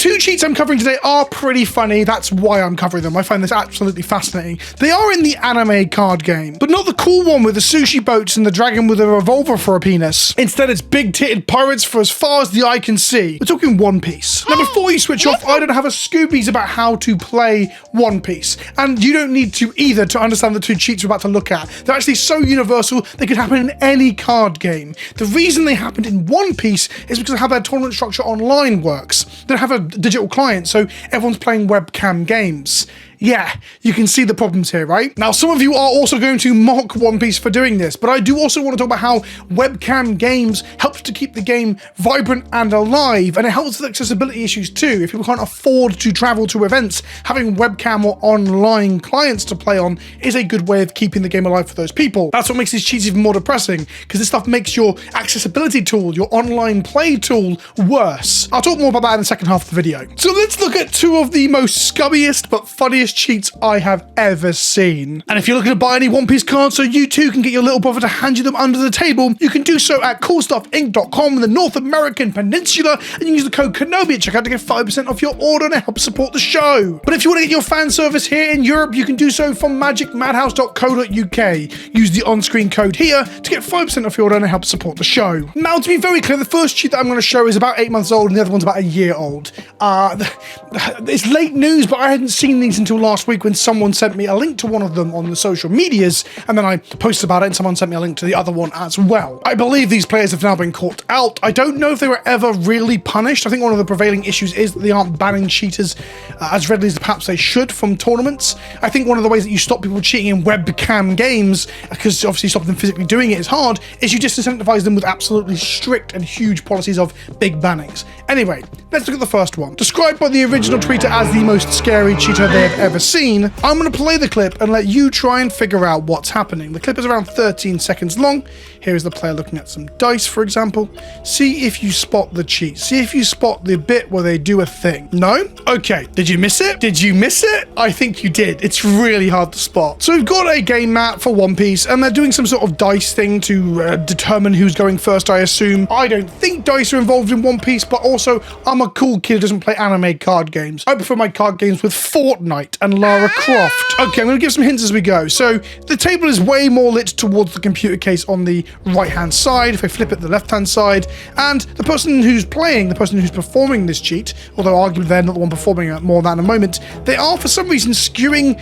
two cheats I'm covering today are pretty funny. That's why I'm covering them. I find this absolutely fascinating. They are in the anime card game, but not the cool one with the sushi boats and the dragon with a revolver for a penis. Instead, it's big-titted pirates for as far as the eye can see. We're talking One Piece. Now, before you switch off, I don't have a Scoobies about how to play One Piece, and you don't need to either to understand the two cheats we're about to look at. They're actually so universal, they could happen in any card game. The reason they happened in One Piece is because of how their tournament structure online works. They don't have a digital client, so everyone's playing webcam games. Yeah, you can see the problems here, right? Now, some of you are also going to mock One Piece for doing this, but I do also want to talk about how webcam games helps to keep the game vibrant and alive, and it helps with accessibility issues too. If people can't afford to travel to events, having webcam or online clients to play on is a good way of keeping the game alive for those people. That's what makes these cheats even more depressing, because this stuff makes your accessibility tool, your online play tool, worse. I'll talk more about that in the second half of the video. So let's look at two of the most scummiest but funniest cheats I have ever seen. And if you're looking to buy any One Piece cards so you too can get your little brother to hand you them under the table, you can do so at coolstuffinc.com in the North American Peninsula, and you can use the code KENOBI at checkout to get 5% off your order and help support the show. But if you want to get your fan service here in Europe, you can do so from magicmadhouse.co.uk. Use the on-screen code here to get 5% off your order and help support the show. Now, to be very clear, the first cheat that I'm going to show is about 8 months old and the other one's about a year old. It's late news, but I hadn't seen these until last week when someone sent me a link to one of them on the social medias, and then I posted about it and someone sent me a link to the other one as well. I believe these players have now been caught out. I don't know if they were ever really punished. I think one of the prevailing issues is that they aren't banning cheaters as readily as perhaps they should from tournaments. I think one of the ways that you stop people cheating in webcam games, because obviously stop them physically doing it is hard, is you disincentivize them with absolutely strict and huge policies of big bannings. Anyway, let's look at the first one. Described by the original tweeter as the most scary cheater they have ever seen, I'm going to play the clip and let you try and figure out what's happening. The clip is around 13 seconds long. Here is the player looking at some dice, for example. See if you spot the cheat. See if you spot the bit where they do a thing. No? Okay. Did you miss it? Did you miss it? I think you did. It's really hard to spot. So we've got a game map for One Piece, and they're doing some sort of dice thing to determine who's going first, I assume. I don't think dice are involved in One Piece, but also I'm a cool kid who doesn't play anime card games. I prefer my card games with Fortnite and Lara Croft. Okay, I'm going to give some hints as we go. So the table is way more lit towards the computer case on the right-hand side. If I flip it, the left-hand side. And the person who's playing, the person who's performing this cheat, although arguably they're not the one performing it, more than a moment, they are for some reason skewing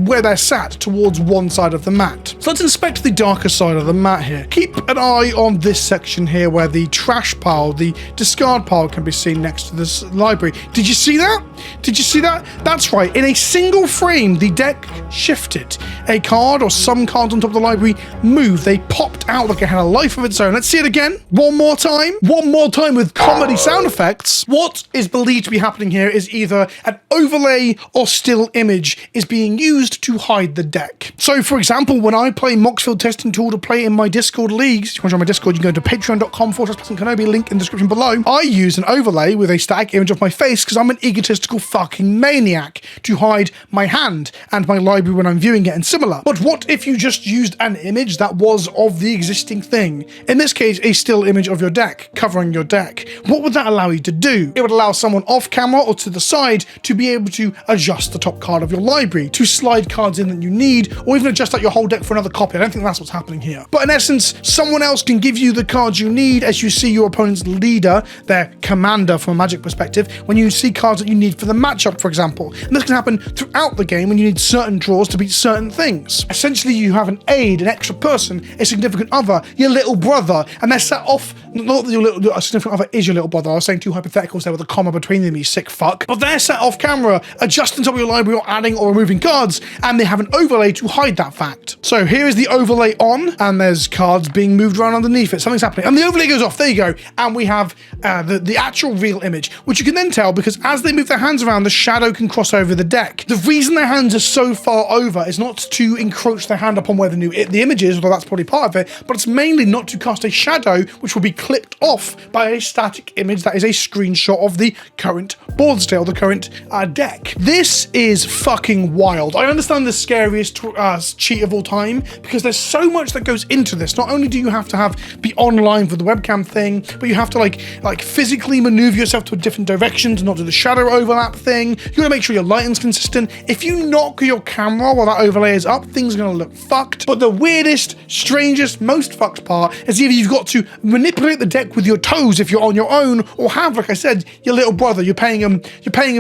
where they're sat towards one side of the mat. So let's inspect the darker side of the mat here. Keep an eye on this section here where the trash pile, the discard pile, can be seen next to this library. Did you see that? Did you see that? That's right. In a single frame, the deck shifted. A card or some cards on top of the library moved. They popped out like it had a life of its own. Let's see it again. One more time. One more time with comedy sound effects. What is believed to be happening here is either an overlay or still image is being used to hide the deck. So, for example, when I play Moxfield Testing Tool to play in my Discord leagues, if you want to join my Discord, you can go to patreon.com/PleasantKenobi, link in the description below. I use an overlay with a static image of my face because I'm an egotistical fucking maniac to hide my hand and my library when I'm viewing it and similar. But what if you just used an image that was of the existing thing? In this case, a still image of your deck, covering your deck. What would that allow you to do? It would allow someone off camera or to the side to be able to adjust the top card of your library, to slide cards in that you need, or even adjust out your whole deck for another copy. I don't think that's what's happening here. But in essence, someone else can give you the cards you need as you see your opponent's leader, their commander from a Magic perspective, when you see cards that you need for the matchup, for example. And this can happen throughout the game when you need certain draws to beat certain things. Essentially, you have an aide, an extra person, a significant other, your little brother, and they're set off. Not that your significant other is your little brother. I was saying two hypotheticals there with a comma between them, you sick fuck. But they're set off camera, adjusting top of your library or adding or removing cards, and they have an overlay to hide that fact. So here is the overlay on, and there's cards being moved around underneath it. Something's happening. And the overlay goes off. There you go. And we have the actual real image, which you can then tell because as they move their hands around, the shadow can cross over the deck. The reason their hands are so far over is not to encroach their hand upon where the image is, although that's probably part of it, but it's mainly not to cast a shadow, which will be clipped off by a static image that is a screenshot of the current board state, the current deck. This is fucking wild. I understand the scariest cheat of all time because there's so much that goes into this. Not only do you have to be online for the webcam thing, but you have to like physically maneuver yourself to a different direction protection to not do the shadow overlap thing. You gotta make sure your lighting's consistent. If you knock your camera while that overlay is up, things are gonna look fucked. But the weirdest, strangest, most fucked part is either you've got to manipulate the deck with your toes if you're on your own, or have, like I said, your little brother. You're paying him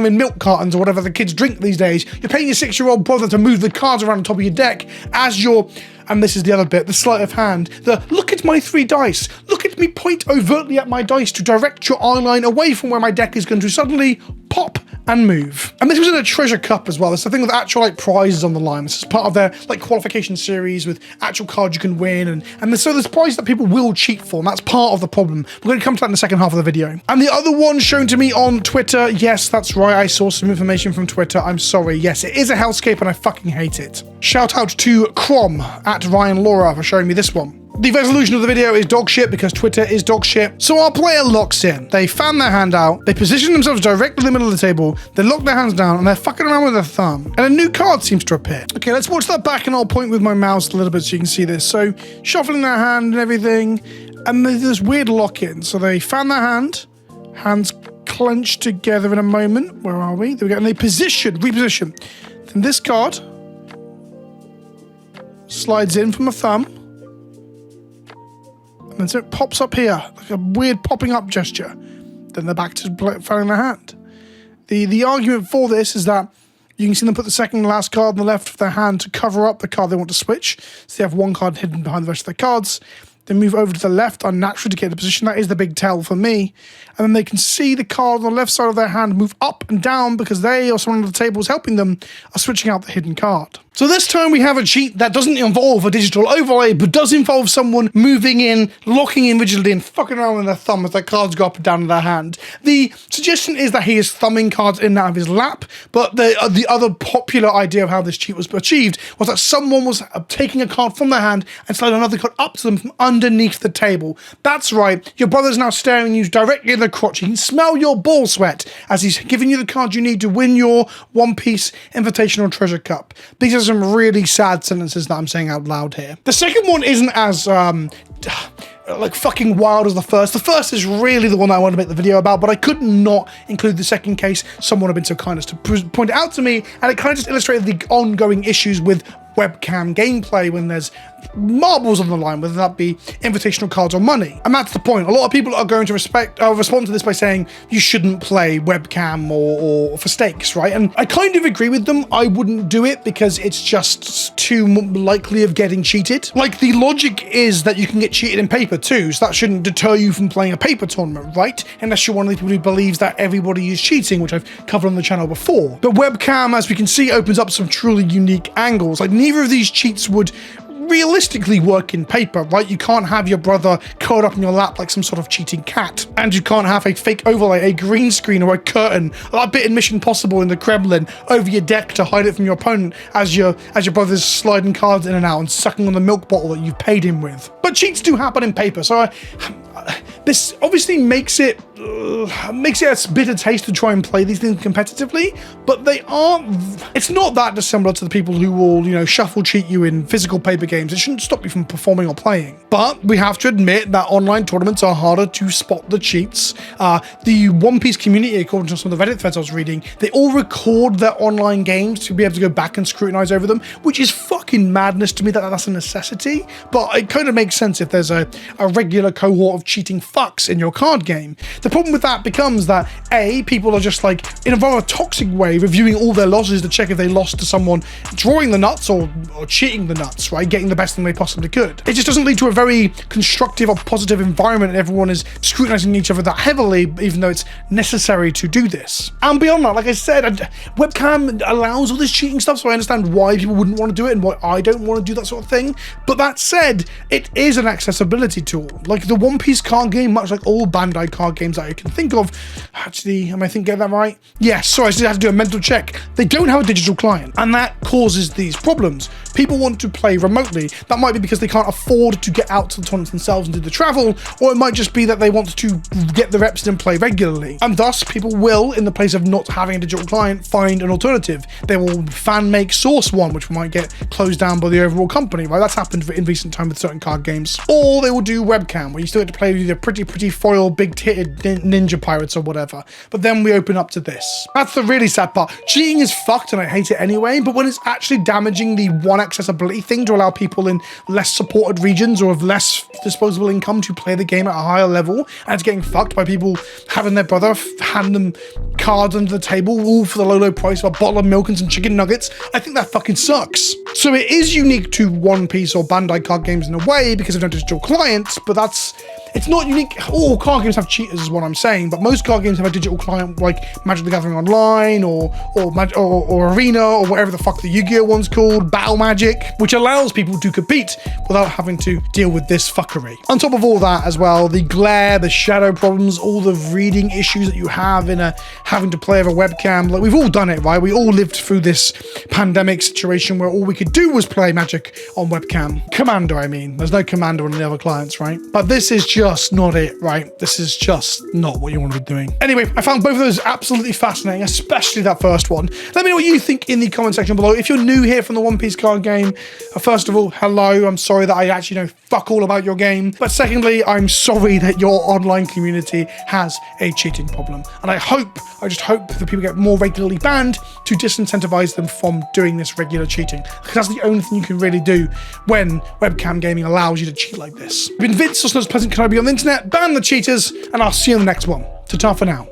in milk cartons or whatever the kids drink these days. You're paying your 6-year-old brother to move the cards around on top of your deck as you're, and this is the other bit, the sleight of hand, the look at my 3 dice, look at me point overtly at my dice to direct your eye line away from where my deck is going to suddenly pop and move. And this was in a treasure cup as well. It's the thing with actual like prizes on the line. This is part of their like qualification series with actual cards you can win, and so there's prizes that people will cheat for, and that's part of the problem. We're going to come to that in the second half of the video. And the other one shown to me on Twitter, yes, that's right, I saw some information from Twitter. I'm sorry, yes, it is a hellscape and I fucking hate it. Shout out to Crom at Ryan Laura for showing me this one. The resolution of the video is dog shit because Twitter is dog shit. So our player locks in. They fan their hand out, they position themselves directly in the middle of the table, they lock their hands down, and they're fucking around with their thumb. And a new card seems to appear. Okay, let's watch that back and I'll point with my mouse a little bit so you can see this. So shuffling their hand and everything, and there's this weird lock-in. So they fan their hand, hands clenched together in a moment. Where are we? There we go. And they reposition. Then this card slides in from a thumb. And so it pops up here, like a weird popping up gesture. Then they're back to fanning their hand. The argument for this is that you can see them put the second to last card on the left of their hand to cover up the card they want to switch. So they have one card hidden behind the rest of their cards. They move over to the left unnaturally to get the position. That is the big tell for me. And then they can see the card on the left side of their hand move up and down because they or someone at the table is helping them are switching out the hidden card. So this time we have a cheat that doesn't involve a digital overlay, but does involve someone moving in, locking in rigidly, and fucking around with their thumb as their cards go up and down in their hand. The suggestion is that he is thumbing cards in and out of his lap, but the other popular idea of how this cheat was achieved was that someone was taking a card from their hand and sliding another card up to them from underneath the table. That's right, your brother's now staring you directly in the crotch. He can smell your ball sweat as he's giving you the card you need to win your One Piece Invitational Treasure Cup. These are some really sad sentences that I'm saying out loud here. The second one isn't as like fucking wild as the first. The first is really the one that I want to make the video about, but I could not include the second case. Someone had been so kind as to point it out to me, and it kind of just illustrated the ongoing issues with webcam gameplay when there's marbles on the line, whether that be invitational cards or money. And that's the point. A lot of people are going to respond to this by saying you shouldn't play webcam or for stakes, right? And I kind of agree with them. I wouldn't do it because it's just too likely of getting cheated. Like, the logic is that you can get cheated in paper too, so that shouldn't deter you from playing a paper tournament, right? Unless you're one of the people who believes that everybody is cheating, which I've covered on the channel before. But webcam, as we can see, opens up some truly unique angles. Like, neither of these cheats would realistically work in paper, right? You can't have your brother curled up in your lap like some sort of cheating cat, and you can't have a fake overlay, a green screen or a curtain, that bit in Mission Impossible in the Kremlin, over your deck to hide it from your opponent as your brother's sliding cards in and out and sucking on the milk bottle that you've paid him with. But cheats do happen in paper, so this obviously makes it a bitter taste to try and play these things competitively, but it's not that dissimilar to the people who will, you know, shuffle cheat you in physical paper games. It shouldn't stop you from performing or playing. But we have to admit that online tournaments are harder to spot the cheats. The One Piece community, according to some of the Reddit threads I was reading, they all record their online games to be able to go back and scrutinize over them, which is fucking madness to me that that's a necessity. But it kind of makes sense if there's a regular cohort of cheating fucks in your card game. The problem with that becomes that people are just like, in a rather toxic way, reviewing all their losses to check if they lost to someone drawing the nuts or cheating the nuts, right? Getting the best thing they possibly could. It just doesn't lead to a very constructive or positive environment and everyone is scrutinizing each other that heavily, even though it's necessary to do this. And beyond that, like I said, webcam allows all this cheating stuff, so I understand why people wouldn't want to do it and why I don't want to do that sort of thing. But that said, it is an accessibility tool. Like the One Piece card game, much like all Bandai card games that I can think of. Actually, am I thinking that right? Yes, sorry, I still have to do a mental check. They don't have a digital client, and that causes these problems. People want to play remotely. That might be because they can't afford to get out to the tournaments themselves and do the travel, or it might just be that they want to get the reps in and play regularly. And thus, people will, in the place of not having a digital client, find an alternative. They will fan make source one, which might get closed closed down by the overall company, right? That's happened in recent time with certain card games. Or they will do webcam, where you still get to play with your pretty foil, big-titted ninja pirates or whatever. But then we open up to this. That's the really sad part. Cheating is fucked and I hate it anyway, but when it's actually damaging the one accessibility thing to allow people in less supported regions or of less disposable income to play the game at a higher level, and it's getting fucked by people having their brother hand them cards under the table, all for the low price of a bottle of milk and some chicken nuggets, I think that fucking sucks. So it is unique to One Piece or Bandai card games in a way because of no digital clients, but it's not unique. All card games have cheaters is what I'm saying, but most card games have a digital client like Magic the Gathering Online or Arena or whatever the fuck the Yu-Gi-Oh one's called, Battle Magic, which allows people to compete without having to deal with this fuckery. On top of all that as well, the glare, the shadow problems, all the reading issues that you have in having to play over webcam. Like, we've all done it, right? We all lived through this pandemic situation where all we could do was play Magic on webcam. Commander, I mean. There's no Commander on the other clients, right? But this is just not it, right? This is just not what you want to be doing. Anyway, I found both of those absolutely fascinating, especially that first one. Let me know what you think in the comment section below. If you're new here from the One Piece card game, first of all, hello. I'm sorry that I actually know fuck all about your game. But secondly, I'm sorry that your online community has a cheating problem. And I just hope that people get more regularly banned to disincentivize them from doing this regular cheating. Because that's the only thing you can really do when webcam gaming allows you to cheat like this. I've been Vince, also known as PleasantKenobi on the internet. Ban the cheaters, and I'll see you in the next one. Ta-ta for now.